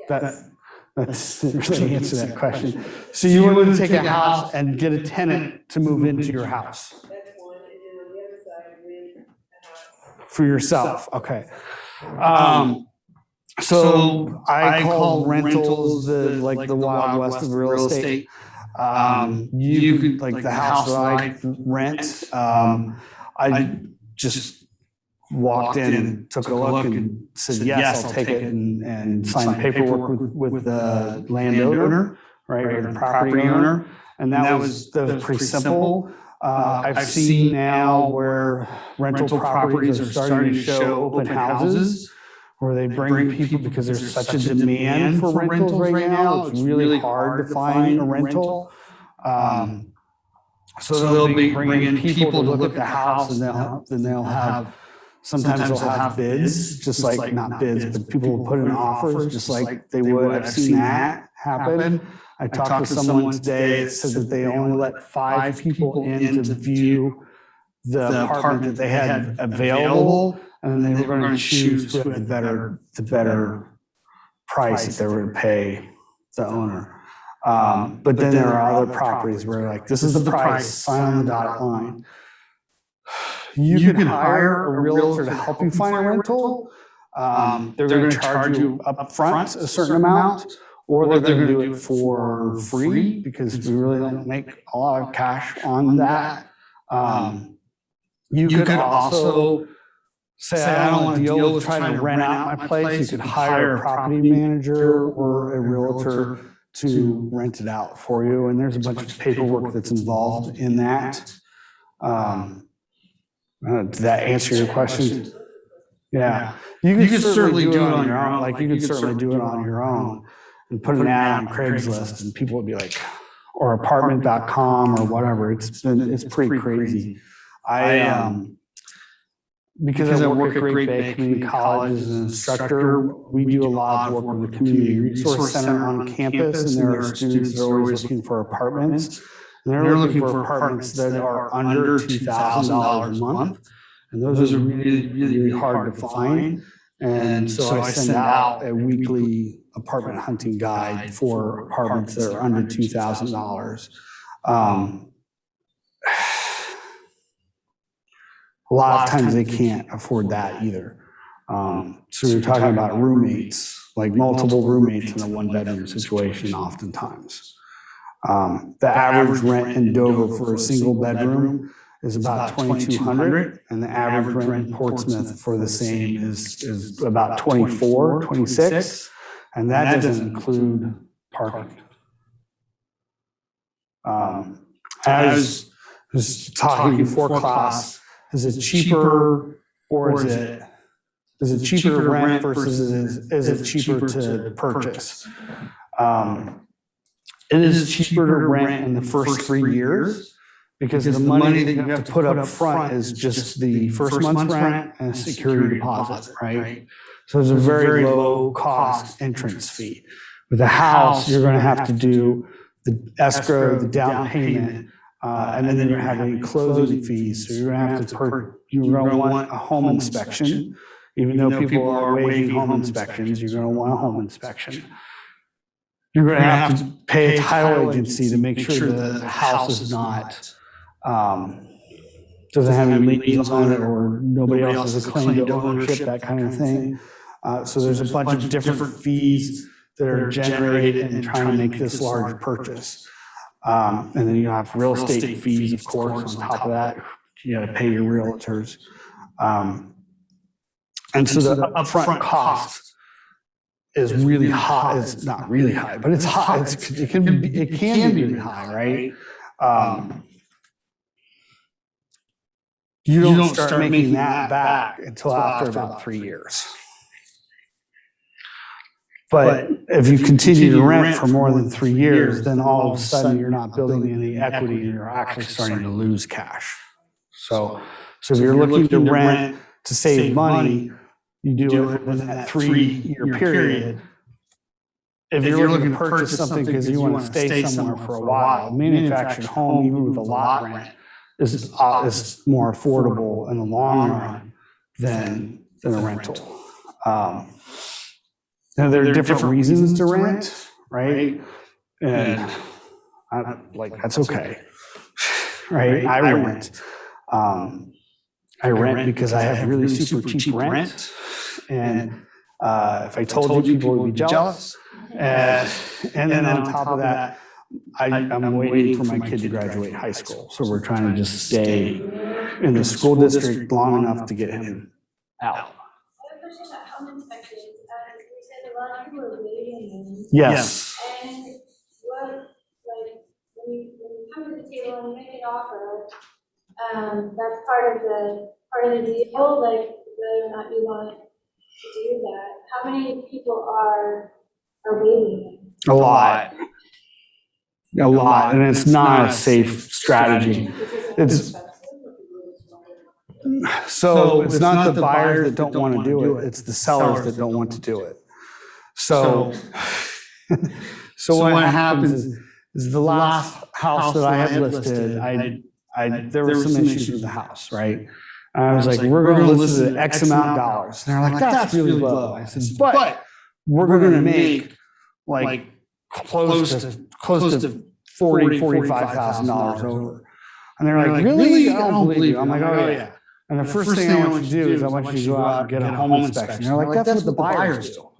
That's really answer that question. So you want to take a house and get a tenant to move into your house? That's one, and then on the other side, rent a house. For yourself, okay. So I call rentals the Wild West of real estate. You could, like the house that I rent, I just walked in and took a look and said, yes, I'll take it, and signed paperwork with the landowner, right, or the property owner. And that was pretty simple. I've seen now where rental properties are starting to show open houses where they bring people because there's such a demand for rentals right now. It's really hard to find a rental. So they'll be bringing people to look at the house, and then they'll have, sometimes they'll have bids, just like, not bids, but people will put in offers just like they would. I've seen that happen. I talked to someone today that said that they only let 5 people in to view the apartment that they had available, and then they were going to choose who had the better price that they were going to pay the owner. But then there are other properties where, like, this is the price, sign on the dotted line. You can hire a realtor to help you find a rental. They're going to charge you up front a certain amount, or they're going to do it for free because we really don't make a lot of cash on that. You could also say, I don't want to deal with trying to rent out my place. You could hire a property manager or a realtor to rent it out for you. And there's a bunch of paperwork that's involved in that. Did that answer your question? Yeah. You could certainly do it on your own. Like, you could certainly do it on your own and put an ad on Craigslist, and people would be like, or apartment.com or whatever. It's pretty crazy. Because I work at Great Bay Community College as an instructor, we do a lot of work with the Community Resource Center on campus, and there are students that are always looking for apartments. And they're looking for apartments that are under $2,000 a month, and those are really, really hard to find. And so I send out a weekly apartment hunting guide for apartments that are under $2,000. a lot of times they can't afford that either. So you're talking about roommates, like multiple roommates in a one-bedroom situation oftentimes. The average rent in Dover for a single bedroom is about $2,200, and the average rent in Portsmouth for the same is about $24, $26, and that doesn't include parking. As was talking before class, is it cheaper or is it cheaper to rent versus is it cheaper to purchase? It is cheaper to rent in the first 3 years because the money that you have to put up front is just the first month's rent and a security deposit, right? So it's a very low cost entrance fee. With a house, you're going to have to do the escrow, the down payment, and then you're having closing fees. So you're going to have to you're going to want a home inspection. Even though people are waiving home inspections, you're going to want a home inspection. You're going to have to pay a title agency to make sure the house is not, doesn't have any liens on it or nobody else has a claim to ownership, that kind of thing. So there's a bunch of different fees that are generated in trying to make this large purchase. And then you have real estate fees, of course, on top of that. You got to pay your realtors. And so the upfront cost is really high. It's not really high, but it's high. It can be really high, right? You don't start making that back until after about 3 years. But if you continue to rent for more than 3 years, then all of a sudden you're not building any equity and you're actually starting to lose cash. So if you're looking to rent to save money, you do it within that 3-year period. If you're looking to purchase something because you want to stay somewhere for a while, a manufactured home, even with a lot rent, is more affordable in the long run than a rental. Now, there are different reasons to rent, right? And that's okay, right? I rent. I rent because I have really super cheap rent. And if I told you, people would be jealous. And then on top of that, I'm waiting for my kid to graduate high school. So we're trying to just stay in the school district long enough to get him out. I have a question about home inspections. You said a lot of people are waiting. Yes. And what, like, when you come to the table and you make an offer, that's part of the deal, like whether or not you want to do that. How many people are waiting? A lot. And it's not a safe strategy. It's not the buyers that don't want to do it, it's the sellers that don't want to do it. So what happens is the last house that I had listed, there were some issues with the house, right? And I was like, we're going to list it at X amount of dollars. And they're like, that's really low. I said, but we're going to make like close to $40,000, $45,000 over. And they're like, really? I don't believe you. I'm like, oh yeah. And the first thing I want you to do is I want you to go out and get a home inspection. They're like, that's what the buyers do.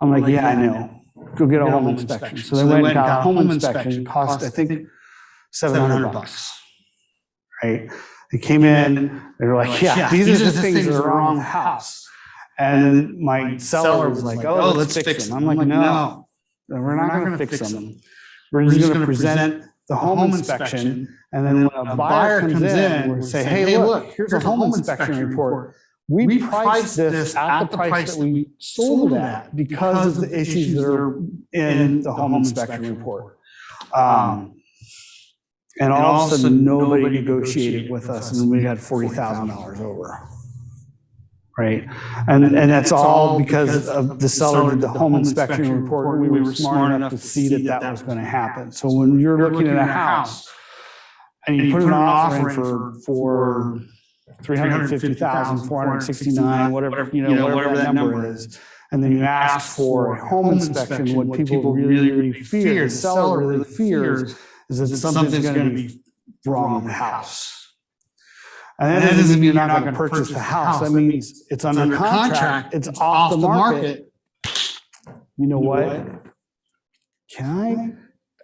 I'm like, yeah, I know. Go get a home inspection. So they went and got a home inspection. It cost, I think, $700. Right? They came in, they were like, yeah, these are the things that are wrong with the house. And my seller was like, oh, let's fix them. I'm like, no, we're not going to fix them. We're just going to present the home inspection. And then when a buyer comes in, we'll say, hey, look, here's a home inspection report. We priced this at the price that we sold it at because of the issues that are in the home inspection report. And all of a sudden, nobody negotiated with us, and we got $40,000 over, right? And that's all because of the seller did the home inspection report. We were smart enough to see that was going to happen. So when you're looking at a house and you put an offer in for $350,000, $469,000, whatever that number is, and then you ask for a home inspection, what people really fear, the seller really fears, is that something's going to be wrong with the house. And that doesn't mean you're not going to purchase the house. That means it's under contract, it's off the market. You know what?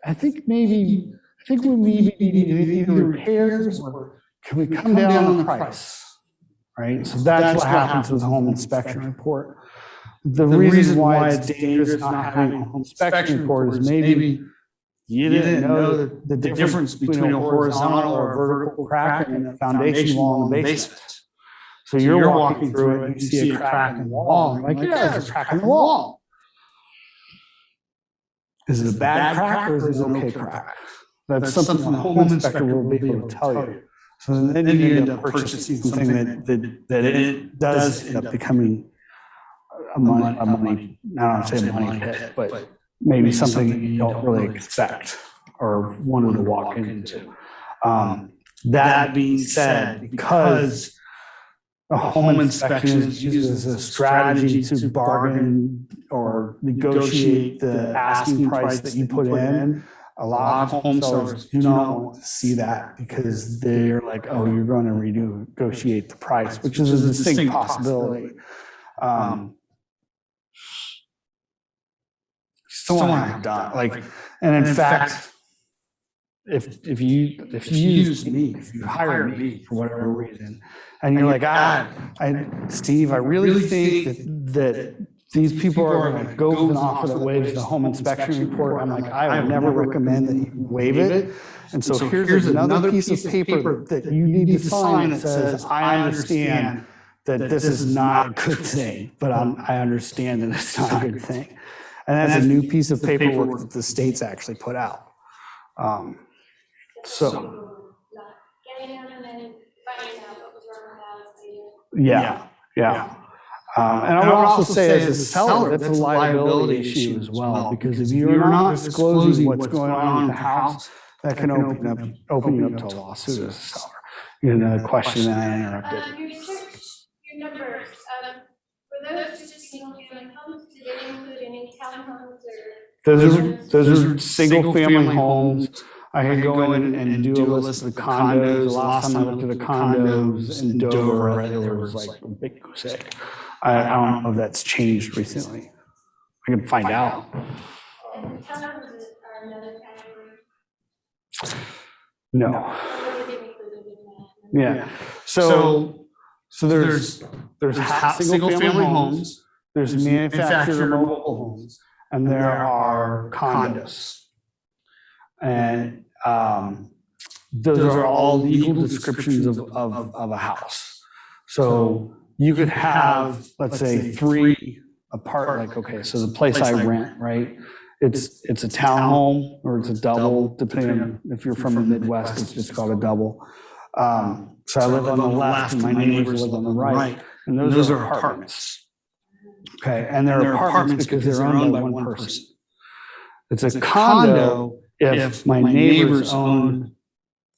I think we maybe need either repairs or can we come down on the price? Right? So that's what happens with a home inspection report. The reason why it's dangerous not having a home inspection report is maybe you didn't know the difference between a horizontal or a vertical crack in the foundation wall in the basement. So you're walking through it and you see a crack in the wall. And you're like, yeah, there's a crack in the wall. Is it a bad crack or is it an okay crack? That's something the home inspector will be able to tell you. So then you end up purchasing something that it does end up becoming a money, I don't want to say a money pit, but maybe something you don't really expect or wanted to walk into. That being said, because a home inspection is used as a strategy to bargain or negotiate the asking price that you put in, a lot of home sellers do not want to see that because they're like, oh, you're going to renegotiate the price, which is a distinct possibility. Still want to have it done. Like, and in fact, if you use me, if you hire me for whatever reason, and you're like, Steve, I really think that these people are going to go with an offer that waives the home inspection report. I'm like, I would never recommend that you waive it. And so here's another piece of paper that you need to sign that says, I understand that this is not a good thing, but I understand that it's not a good thing. And that's a new piece of paperwork that the states actually put out. Yeah. And I would also say as a seller, that's a liability issue as well, because if you're not disclosing what's going on with the house, that can open you up to a lawsuit as a seller. You know, another question that I interrupted. Your numbers, were those just single-family homes? Did they include any townhomes or? Those are single-family homes. I can go in and do a list of the condos. The last time I looked at the condos in Dover, there was like a big mistake. I don't know if that's changed recently. I can find out. And the townhomes are another category? No. Yeah. So there's single-family homes, there's manufactured or mobile homes, and there are condos. And those are all legal descriptions of a house. So you could have, let's say, 3 apart, like, okay, so the place I rent, right? It's a townhome or it's a double, depending on if you're from the Midwest, it's just called a double. So I live on the left and my neighbors live on the right, and those are apartments. Okay, and they're apartments because they're owned by one person. It's a condo if my neighbors own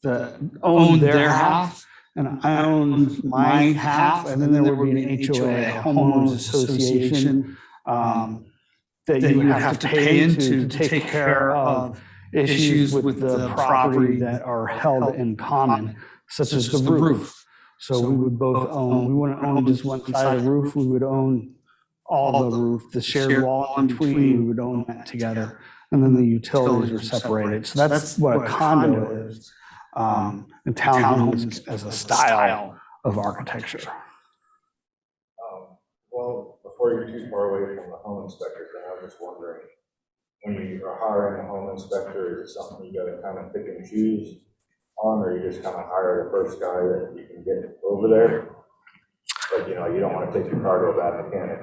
their half and I own my half, and then there would be an HOA, a homeowners association, that you would have to pay into to take care of issues with the property that are held in common, such as the roof. So we would both own, we wouldn't own just one side of the roof, we would own all the roof, the shared wall in between, we would own that together. And then the utilities are separated. So that's what a condo is. And townhomes as a style of architecture. Well, before you're too far away from the home inspector, I was just wondering, when you are hiring a home inspector, is it something you got to kind of pick and choose on, or you just kind of hire the first guy that you can get over there? But you know, you don't want to take your car to a bad mechanic.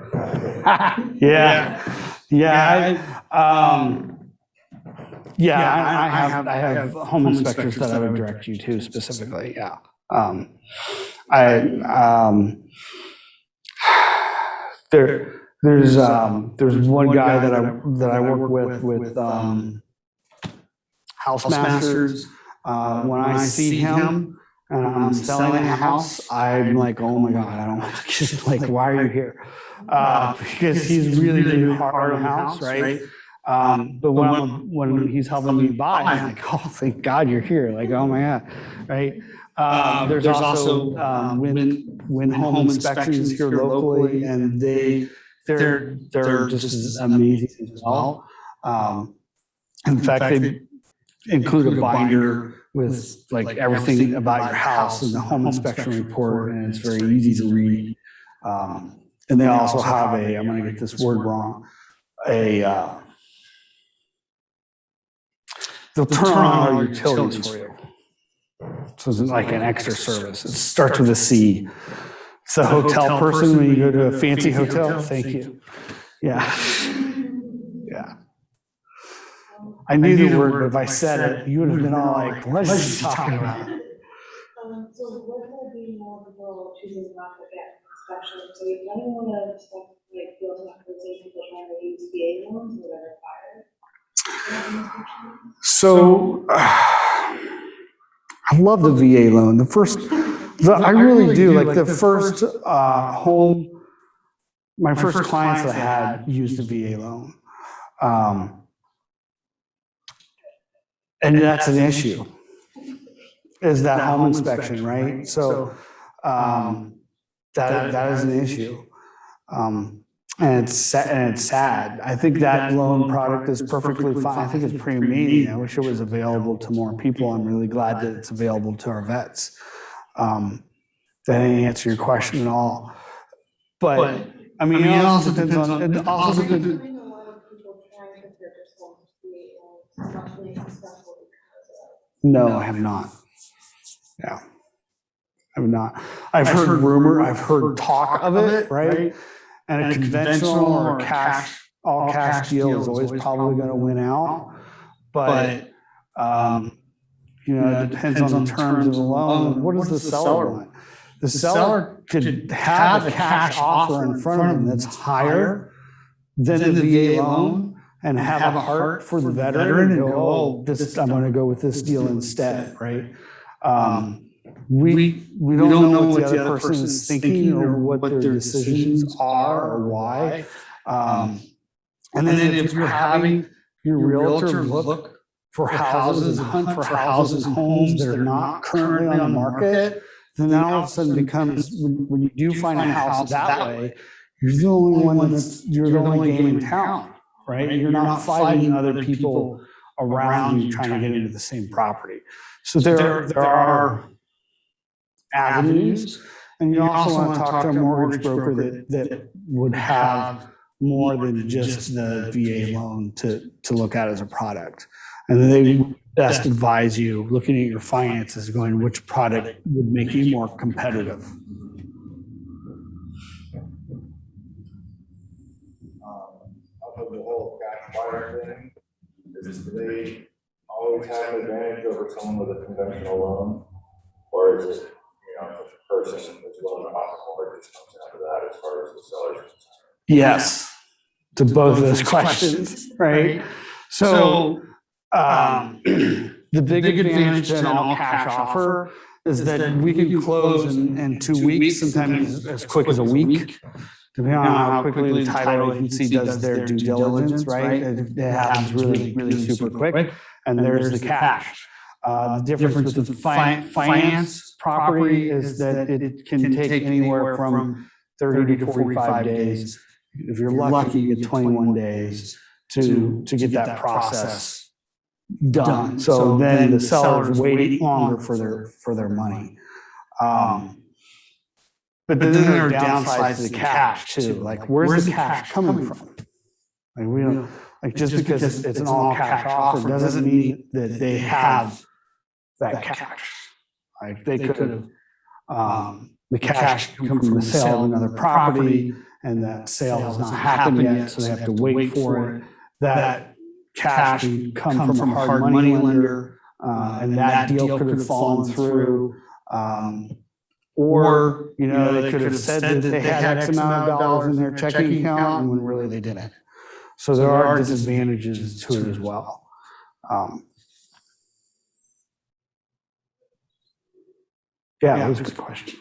I have home inspectors that I would direct you to specifically. Yeah. There's one guy that I work with House Masters. When I see him and I'm selling a house, I'm like, oh my God, I don't just like, why are you here? Because he's really hard on the house, right? But when he's helping me buy, I'm like, oh, thank God you're here. Like, oh my God, right? There's also when home inspections here locally, and they're just as amazing as well. In fact, they include a binder with like everything about your house and the home inspection report, and it's very easy to read. And they also have I'm going to get this word wrong, they'll turn on all your utilities for you. So it's like an extra service. It starts with a C. It's a hotel person when you go to a fancy hotel. Thank you. Yeah. Yeah. I knew the word, but if I said it, you would have been all like, what is she talking about? So what will be more people choosing not to get inspection? So if anyone want to stuff like feels not closing, people trying to use VA loans or they're required. So I love the VA loan. I really do. Like the first my first clients that I had used the VA loan. And that's an issue, is that home inspection, right? So that is an issue. And it's sad. I think that loan product is perfectly fine. I think it's pretty amazing. I wish it was available to more people. I'm really glad that it's available to our vets. That didn't answer your question at all. But I mean, it also depends on. It also depends. I know a lot of people trying to purchase homes with VA loans, not being successful because of. No, I have not. Yeah, I have not. I've heard talk of it, right? And a conventional or all cash deal is always probably going to win out. But it depends on the terms of the loan. What does the seller want? The seller could have a cash offer in front of them that's higher than the VA loan and have a heart for the veteran and go, oh, I'm going to go with this deal instead, right? We don't know what the other person is thinking or what their decisions are or why. And then if you're having your realtor look for houses and hunt for houses and homes that are not currently on the market, then that all of a sudden becomes, when you do find a house that way, you're the only game in town, right? You're not fighting other people around you trying to get into the same property. So there are avenues, and you also want to talk to a mortgage broker that would have more than just the VA loan to look at as a product. And then they best advise you, looking at your finances, going which product would make you more competitive. Of the whole cash buyer thing, do they always have an advantage over someone with a conventional loan? Or is it, the person that's willing to offer mortgage comes out of that as far as the seller's concerned? Yes, to both of those questions, right? So the big advantage to an all cash offer is that we can close in 2 weeks, sometimes as quick as a week, depending on how quickly the title agency does their due diligence, right? It happens really, really super quick. And there's the cash. The difference with the finance property is that it can take anywhere from 30 to 45 days. If you're lucky, you get 21 days to get that process done. So then the seller's waiting longer for their money. But then there are downsides to the cash too. Like, where's the cash coming from? Like, we don't, like, just because it's an all cash offer doesn't mean that they have that cash. Like, they could have, the cash could come from the sale of another property, and that sale has not happened yet, so they have to wait for it. That cash could come from a hard money lender, and that deal could have fallen through. Or, they could have said that they had X amount of dollars in their checking account, and when really they didn't. So there are disadvantages to it as well. Yeah, that was a good question.